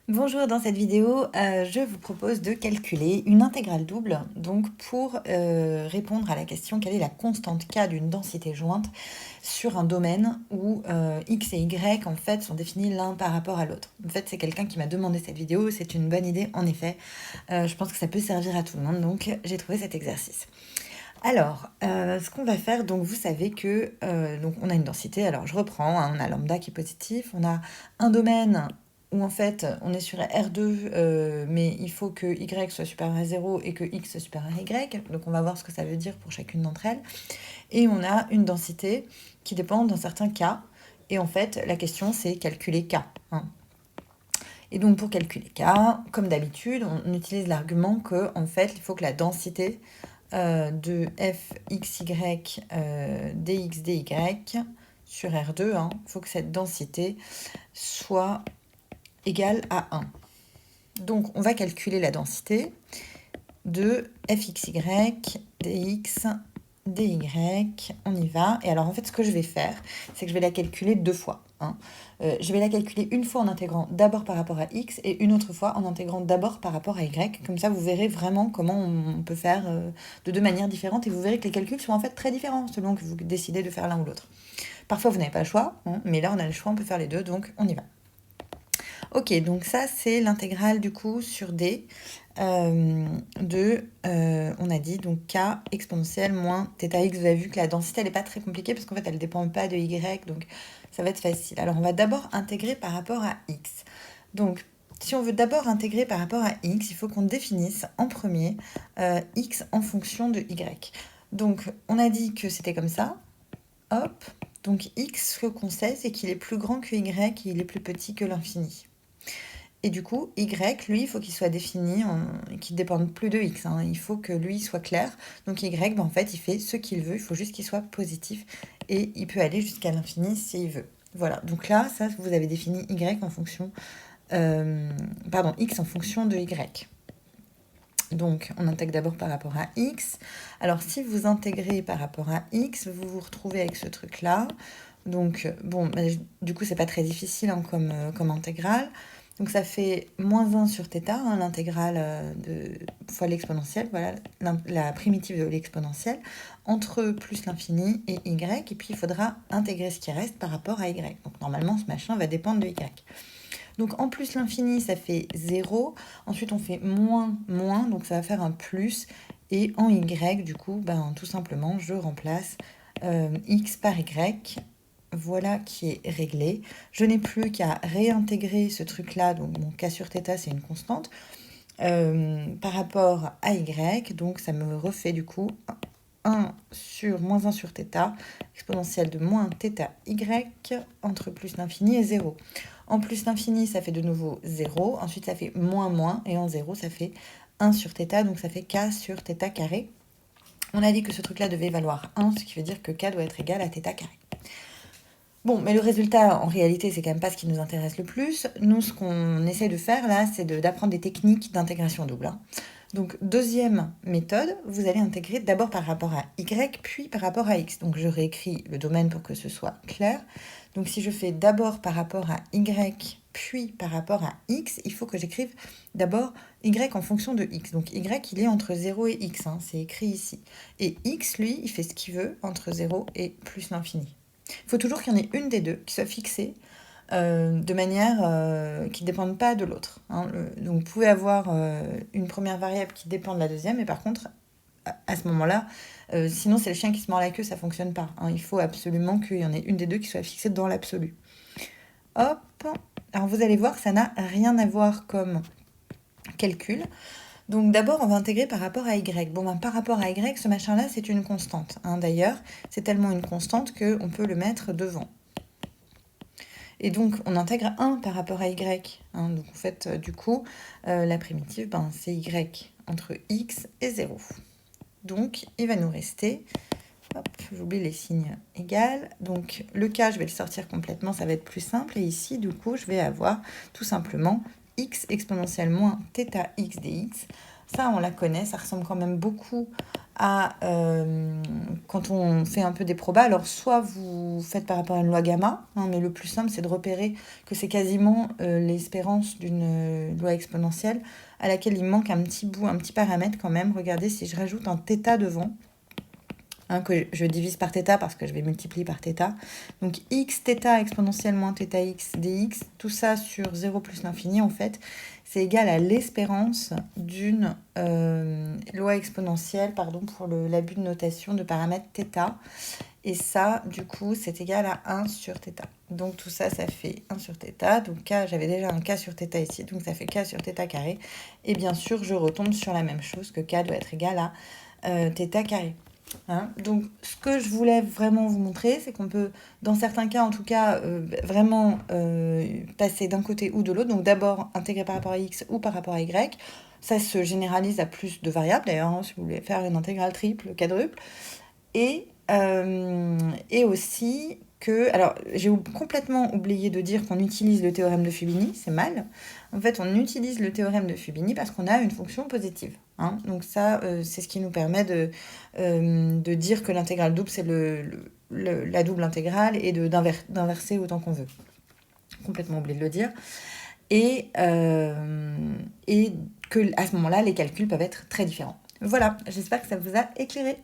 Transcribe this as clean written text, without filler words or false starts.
Bonjour, dans cette vidéo, je vous propose de calculer une intégrale double donc pour répondre à la question quelle est la constante K d'une densité jointe sur un domaine où X et Y en fait sont définis l'un par rapport à l'autre. En fait, c'est quelqu'un qui m'a demandé cette vidéo, c'est une bonne idée en effet. Je pense que ça peut servir à tout le monde, donc j'ai trouvé cet exercice. Alors, ce qu'on va faire, donc vous savez que donc on a une densité, alors je reprends, hein, on a lambda qui est positif, on a un domaine où en fait on est sur R2, mais il faut que Y soit supérieur à 0 et que X soit supérieur à Y, donc on va voir ce que ça veut dire pour chacune d'entre elles. Et on a une densité qui dépend d'un certain K, et en fait la question c'est calculer K, hein. Et donc pour calculer K, comme d'habitude, on utilise l'argument que en fait il faut que la densité de fxy dx dy sur R2, il faut que cette densité soit égale à 1. Donc on va calculer la densité de fxy dx dy, on y va. Et alors en fait ce que je vais faire, c'est que je vais la calculer deux fois, hein. Je vais la calculer une fois en intégrant d'abord par rapport à x et une autre fois en intégrant d'abord par rapport à y. Comme ça, vous verrez vraiment comment on peut faire de deux manières différentes et vous verrez que les calculs sont en fait très différents selon que vous décidez de faire l'un ou l'autre. Parfois, vous n'avez pas le choix, hein, mais là, on a le choix, on peut faire les deux, donc on y va. Ok, donc ça, c'est l'intégrale du coup sur D on a dit, donc K exponentielle moins θx. Vous avez vu que la densité, elle n'est pas très compliquée parce qu'en fait, elle ne dépend pas de Y, donc ça va être facile. Alors, on va d'abord intégrer par rapport à X. Donc, si on veut d'abord intégrer par rapport à X, il faut qu'on définisse en premier X en fonction de Y. Donc, on a dit que c'était comme ça. Hop. Donc, X, ce qu'on sait, c'est qu'il est plus grand que Y et il est plus petit que l'infini. Et du coup, Y, lui, il faut qu'il soit défini, qu'il ne dépende plus de X, hein. Il faut que lui soit clair. Donc Y, en fait, il fait ce qu'il veut. Il faut juste qu'il soit positif. Et il peut aller jusqu'à l'infini s'il veut. Voilà. Donc là, ça, vous avez défini Y en fonction... X en fonction de Y. Donc, on intègre d'abord par rapport à X. Alors, si vous intégrez par rapport à X, vous vous retrouvez avec ce truc-là. Donc, bon, du coup, c'est pas très difficile, hein, comme intégrale. Donc ça fait moins 1 sur θ, hein, l'intégrale fois l'exponentielle, voilà, la primitive de l'exponentielle, entre plus l'infini et y, et puis il faudra intégrer ce qui reste par rapport à y. Donc normalement, ce machin va dépendre de y. Donc en plus l'infini, ça fait 0, ensuite on fait moins, moins, donc ça va faire un plus, et en y, du coup, tout simplement, je remplace x par y, voilà qui est réglé. Je n'ai plus qu'à réintégrer ce truc-là, donc mon k sur θ, c'est une constante, par rapport à y, donc ça me refait du coup 1 sur moins 1 sur θ, exponentielle de moins θy, entre plus l'infini et 0. En plus l'infini, ça fait de nouveau 0, ensuite ça fait moins moins, et en 0, ça fait 1 sur θ, donc ça fait k sur θ carré. On a dit que ce truc-là devait valoir 1, ce qui veut dire que k doit être égal à θ carré. Bon, mais le résultat, en réalité, c'est quand même pas ce qui nous intéresse le plus. Nous, ce qu'on essaie de faire, là, c'est d'apprendre des techniques d'intégration double, hein. Donc, deuxième méthode, vous allez intégrer d'abord par rapport à y, puis par rapport à x. Donc, je réécris le domaine pour que ce soit clair. Donc, si je fais d'abord par rapport à y, puis par rapport à x, il faut que j'écrive d'abord y en fonction de x. Donc, y, il est entre 0 et x, hein, c'est écrit ici. Et x, lui, il fait ce qu'il veut entre 0 et plus l'infini. Il faut toujours qu'il y en ait une des deux qui soit fixée de manière qui ne dépende pas de l'autre, hein. Donc vous pouvez avoir une première variable qui dépend de la deuxième, mais par contre, à ce moment-là, sinon c'est le chien qui se mord la queue, ça ne fonctionne pas, hein. Il faut absolument qu'il y en ait une des deux qui soit fixée dans l'absolu. Hop. Alors vous allez voir, ça n'a rien à voir comme calcul. Donc d'abord, on va intégrer par rapport à y. Bon, par rapport à y, ce machin-là, c'est une constante, hein. D'ailleurs, c'est tellement une constante qu'on peut le mettre devant. Et donc, on intègre 1 par rapport à y, hein. Donc, en fait, du coup, la primitive, c'est y entre x et 0. Donc, il va nous rester... Hop, j'oublie les signes égales. Donc, le k, je vais le sortir complètement, ça va être plus simple. Et ici, du coup, je vais avoir tout simplement x exponentielle moins θx dx. Ça, on la connaît, ça ressemble quand même beaucoup quand on fait un peu des probas, alors soit vous faites par rapport à une loi gamma, hein, mais le plus simple c'est de repérer que c'est quasiment l'espérance d'une loi exponentielle à laquelle il manque un petit bout, un petit paramètre quand même. Regardez si je rajoute un θ devant, hein, que je divise par θ parce que je vais multiplier par θ. Donc x θ exponentielle moins θx dx, tout ça sur 0 plus l'infini en fait, c'est égal à l'espérance d'une loi exponentielle, pardon pour l'abus de notation de paramètre θ. Et ça, du coup, c'est égal à 1 sur θ. Donc tout ça, ça fait 1 sur θ. Donc k, j'avais déjà un k sur θ ici, donc ça fait k sur θ carré. Et bien sûr, je retombe sur la même chose, que k doit être égal à θ carré. Hein, donc, ce que je voulais vraiment vous montrer, c'est qu'on peut, dans certains cas en tout cas, vraiment passer d'un côté ou de l'autre. Donc, d'abord intégrer par rapport à x ou par rapport à y. Ça se généralise à plus de variables, d'ailleurs, hein, si vous voulez faire une intégrale triple, quadruple. Et aussi que... Alors, j'ai complètement oublié de dire qu'on utilise le théorème de Fubini, c'est mal. En fait, on utilise le théorème de Fubini parce qu'on a une fonction positive. Hein. Donc ça, c'est ce qui nous permet de dire que l'intégrale double, c'est la double intégrale et d'inverser autant qu'on veut. Complètement oublié de le dire. Et que à ce moment-là, les calculs peuvent être très différents. Voilà, j'espère que ça vous a éclairé.